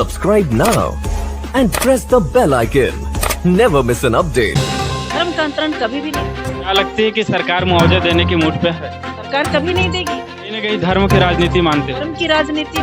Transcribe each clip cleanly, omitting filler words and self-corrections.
Subscribe now and press the bell icon. Never miss an update. धर्म का अंतरण कभी भी नहीं। क्या लगती है कि सरकार मुआवजा देने की मूड पे है? सरकार कभी नहीं देगी। कहीं न कहीं धर्म की राजनीति मानते हैं। धर्म की राजनीति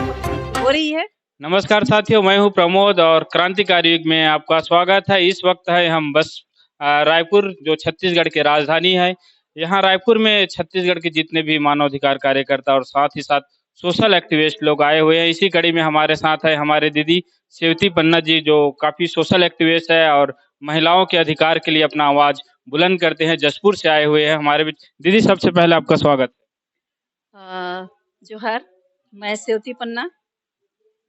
हो रही है। नमस्कार साथियों, मैं हूं प्रमोद और क्रांतिकारी युग में आपका स्वागत है। इस वक्त है हम बस रायपुर, जो छत्तीसगढ़ की राजधानी है। यहाँ रायपुर में छत्तीसगढ़ के जितने भी मानवाधिकार कार्यकर्ता और साथ ही साथ सोशल एक्टिविस्ट लोग आए हुए हैं। इसी कड़ी में हमारे साथ है हमारे दीदी सेवती पन्ना जी, जो काफी सोशल एक्टिविस्ट है और महिलाओं के अधिकार के लिए अपना आवाज बुलंद करते हैं। जसपुर से आए हुए हैं हमारे बीच। दीदी, सबसे पहले आपका स्वागत है। जोहार, मैं सेवती पन्ना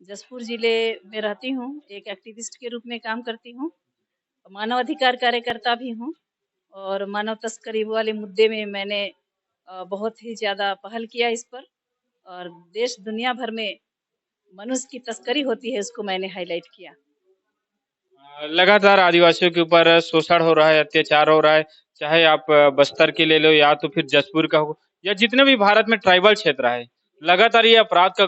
जसपुर जिले में रहती हूँ। एक एक्टिविस्ट के रूप में काम करती हूँ, मानव अधिकार कार्यकर्ता भी हूँ और मानव तस्करी वाले मुद्दे में मैंने बहुत ही ज़्यादा पहल किया इस पर, और देश दुनिया भर में मनुष्य की तस्करी होती है उसको मैंने हाईलाइट किया। लगातार आदिवासियों के ऊपर शोषण हो रहा है, अत्याचार हो रहा है, चाहे आप बस्तर की ले लो या तो फिर जसपुर का हो या जितने भी भारत में ट्राइबल क्षेत्र है, लगातार ये अपराध का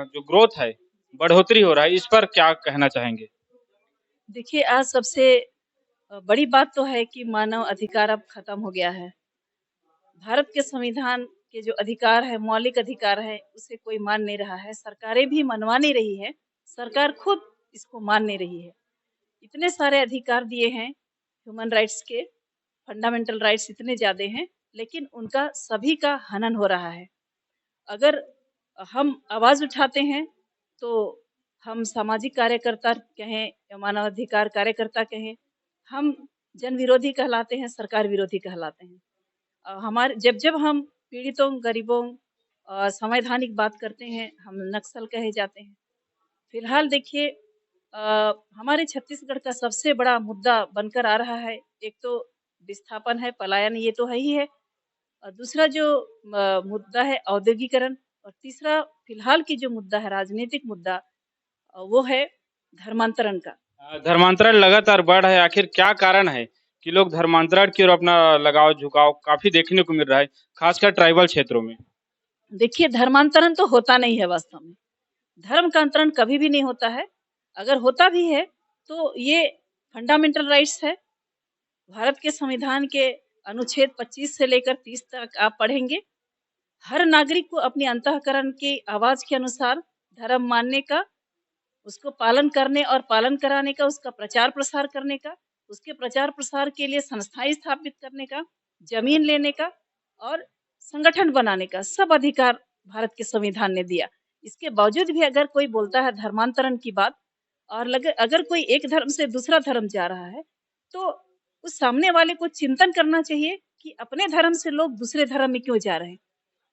जो ग्रोथ है, बढ़ोतरी हो रहा है। इस पर क्या कहना चाहेंगे? देखिए, आज सबसे बड़ी बात तो है कि मानव अधिकार अब खत्म हो गया है। भारत के संविधान के जो अधिकार है, मौलिक अधिकार है, उसे कोई मान नहीं रहा है। सरकारें भी मनवा नहीं रही है, सरकार खुद इसको मान नहीं रही है। इतने सारे अधिकार दिए हैं ह्यूमन राइट्स के, फंडामेंटल राइट्स इतने ज्यादा हैं, लेकिन उनका सभी का हनन हो रहा है। अगर हम आवाज उठाते हैं तो हम सामाजिक कार्यकर्ता कहें या मानवाधिकार कार्यकर्ता कहें, हम जन विरोधी कहलाते हैं, सरकार विरोधी कहलाते हैं। हमारे जब जब हम पीड़ितों, गरीबों, संवैधानिक बात करते हैं, हम नक्सल कहे जाते हैं। फिलहाल देखिए, हमारे छत्तीसगढ़ का सबसे बड़ा मुद्दा बनकर आ रहा है, एक तो विस्थापन है, पलायन, ये तो है ही है। दूसरा जो मुद्दा है औद्योगिकरण, और तीसरा फिलहाल की जो मुद्दा है राजनीतिक मुद्दा, वो है धर्मांतरण का। धर्मांतरण लगातार बढ़ रहा है। आखिर क्या कारण है कि लोग धर्मांतरण की ओर अपना लगाव झुकाव काफी देखने को मिल रहा है, खासकर ट्राइबल क्षेत्रों में? देखिए, धर्मांतरण तो होता नहीं है वास्तव में। धर्म का अंतरण कभी भी नहीं होता है। अगर होता भी है तो ये फंडामेंटल राइट्स है। भारत के संविधान के अनुच्छेद 25 से लेकर 30 तक आप पढ़ेंगे, हर नागरिक को अपनी अंतःकरण की आवाज के अनुसार धर्म मानने का, उसको पालन करने और पालन कराने का, उसका प्रचार प्रसार करने का, उसके प्रचार प्रसार के लिए संस्थाएं स्थापित करने का, जमीन लेने का और संगठन बनाने का सब अधिकार भारत के संविधान ने दिया। इसके बावजूद भी अगर कोई बोलता है धर्मांतरण की बात, और अगर कोई एक धर्म से दूसरा धर्म जा रहा है, तो उस सामने वाले को चिंतन करना चाहिए कि अपने धर्म से लोग दूसरे धर्म में क्यों जा रहे हैं।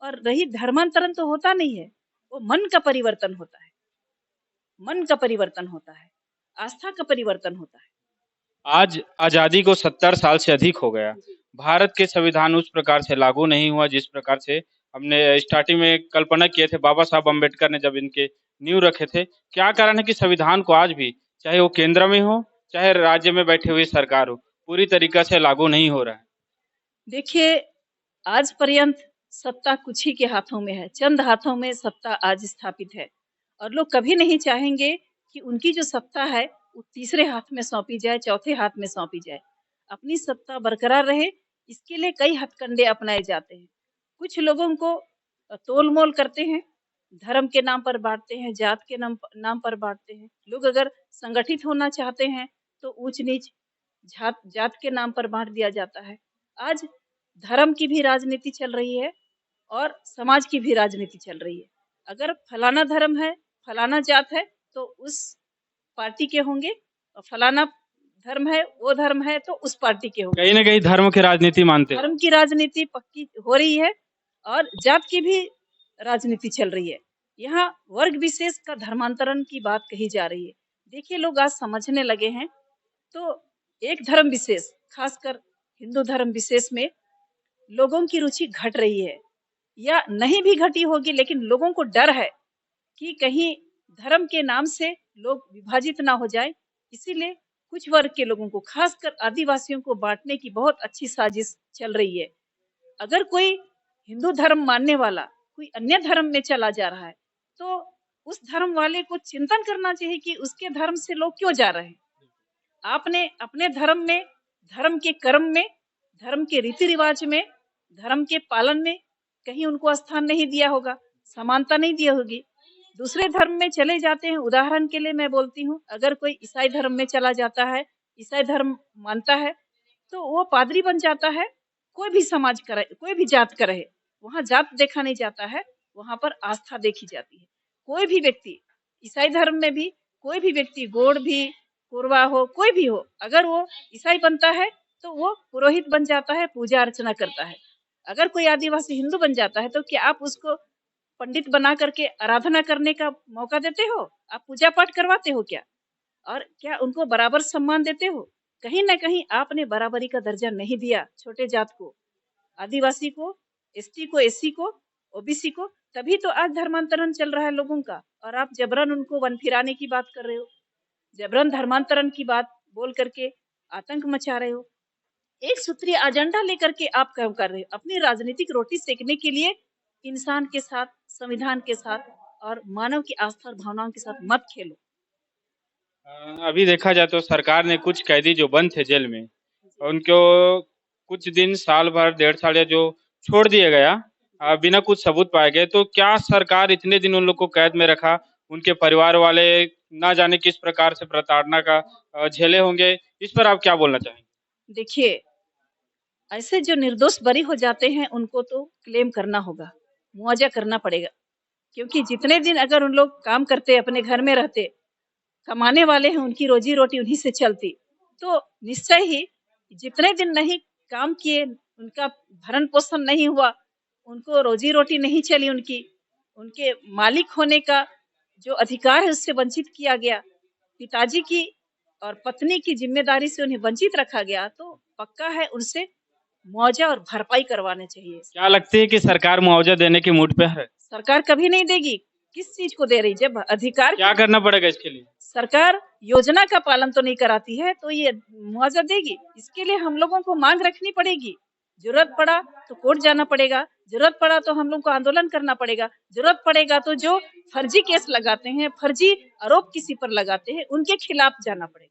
और रही धर्मांतरण, तो होता नहीं है, वो मन का परिवर्तन होता है। मन का परिवर्तन होता है, आस्था का परिवर्तन होता है। आज आजादी को 70 साल से अधिक हो गया। भारत के संविधान उस प्रकार से लागू नहीं हुआ जिस प्रकार से हमने स्टार्टिंग में कल्पना किए थे। बाबा साहब अम्बेडकर ने जब इनके नींव रखे थे, क्या कारण है कि संविधान को आज भी, चाहे वो केंद्र में हो चाहे राज्य में बैठे हुई सरकार हो, पूरी तरीका से लागू नहीं हो रहा है? देखिए, आज पर्यंत सत्ता कुछ ही के हाथों में है, चंद हाथों में सत्ता आज स्थापित है, और लोग कभी नहीं चाहेंगे कि उनकी जो सत्ता है वो तीसरे हाथ में सौंपी जाए, चौथे हाथ में सौंपी जाए। अपनी सत्ता बरकरार रहे, इसके लिए कई हथकंडे अपनाए जाते हैं। कुछ लोगों को तोल मोल करते हैं, धर्म के नाम पर बांटते हैं, जात के नाम पर बांटते हैं। लोग अगर संगठित होना चाहते हैं तो ऊंच नीच जात के नाम पर बांट दिया जाता है। आज धर्म की भी राजनीति चल रही है और समाज की भी राजनीति चल रही है। अगर फलाना धर्म है, फलाना जात है, तो उस पार्टी के होंगे, और फलाना धर्म है, वो धर्म है, तो उस पार्टी के होंगे। कहीं ना कहीं धर्म की राजनीति मानते हैं। धर्म की राजनीति पक्की हो रही है और जात की भी राजनीति चल रही है। यहाँ वर्ग विशेष का धर्मांतरण की बात कही जा रही है। देखिए, लोग आज समझने लगे हैं, तो एक धर्म विशेष, खासकर हिंदू धर्म विशेष में लोगों की रुचि घट रही है, या नहीं भी घटी होगी, लेकिन लोगों को डर है कि कहीं धर्म के नाम से लोग विभाजित ना हो जाए। इसीलिए कुछ वर्ग के लोगों को, खासकर आदिवासियों को बांटने की बहुत अच्छी साजिश चल रही है। अगर कोई हिंदू धर्म मानने वाला कोई अन्य धर्म में चला जा रहा है, तो उस धर्म वाले को चिंतन करना चाहिए कि उसके धर्म से लोग क्यों जा रहे हैं। आपने अपने धर्म में, धर्म के कर्म में, धर्म के रीति रिवाज में, धर्म के पालन में कहीं उनको स्थान नहीं दिया होगा, समानता नहीं दी होगी। दूसरे धर्म में चले जाते हैं, उदाहरण के लिए मैं बोलती हूँ, अगर कोई ईसाई धर्म में चला जाता है, ईसाई धर्म मानता है, तो वो पादरी बन जाता है। कोई भी समाज का रहे, कोई भी जात का रहे, वहाँ जात देखा नहीं जाता है, वहाँ पर आस्था देखी जाती है। कोई भी व्यक्ति, ईसाई धर्म में भी कोई भी व्यक्ति, गौड़ भी, कोरवा हो, कोई भी हो, अगर वो ईसाई बनता है तो वो पुरोहित बन जाता है, पूजा अर्चना करता है। अगर कोई आदिवासी हिंदू बन जाता है तो क्या आप उसको पंडित बना करके आराधना करने का मौका देते हो? आप पूजा पाठ करवाते हो क्या? और क्या उनको बराबर सम्मान देते हो? कहीं ना कहीं आपने बराबरी का दर्जा नहीं दिया छोटे जात को, आदिवासी को, एसटी को, एससी को, ओबीसी को। तभी तो आज धर्मांतरण चल रहा है लोगों का, और आप जबरन उनको वन फिराने की बात कर रहे हो, जबरन धर्मांतरण की बात बोल करके आतंक मचा रहे हो। एक सूत्रीय एजेंडा लेकर के आप काम कर रहे हो, अपनी राजनीतिक रोटी सेकने के लिए। इंसान के साथ, संविधान के साथ और मानव की आस्था और भावनाओं के साथ मत खेलो। अभी देखा जाए तो सरकार ने कुछ कैदी जो बंद थे जेल में, उनको कुछ दिन, साल भर, 1.5 साल या जो छोड़ दिया गया बिना कुछ सबूत पाए गए। तो क्या सरकार इतने दिन उन लोग को कैद में रखा, उनके परिवार वाले ना जाने किस प्रकार से प्रताड़ना का झेले होंगे, इस पर आप क्या बोलना चाहेंगे? देखिए, ऐसे जो निर्दोष बरी हो जाते हैं उनको तो क्लेम करना होगा, मुआवजा करना पड़ेगा। क्योंकि जितने दिन अगर उन लोग काम करते, अपने घर में रहते, कमाने वाले हैं, उनकी रोजी रोटी उन्हीं से चलती, तो निश्चय ही जितने दिन नहीं काम किए, उनका भरण पोषण नहीं हुआ, उनको रोजी रोटी नहीं चली, उनके मालिक होने का जो अधिकार है उससे वंचित किया गया, पिताजी की और पत्नी की जिम्मेदारी से उन्हें वंचित रखा गया, तो पक्का है उनसे मुआवजा और भरपाई करवाने चाहिए। क्या लगती है कि सरकार मुआवजा देने की मूड पे है? सरकार कभी नहीं देगी। किस चीज को दे रही? जब अधिकार, क्या करना पड़ेगा इसके लिए? सरकार योजना का पालन तो नहीं कराती है तो ये मुआवजा देगी? इसके लिए हम लोगों को मांग रखनी पड़ेगी। जरूरत पड़ा तो कोर्ट जाना पड़ेगा, जरूरत पड़ा तो हम लोग को आंदोलन करना पड़ेगा, जरूरत पड़ेगा तो जो फर्जी केस लगाते हैं, फर्जी आरोप किसी पर लगाते हैं, उनके खिलाफ जाना पड़ेगा।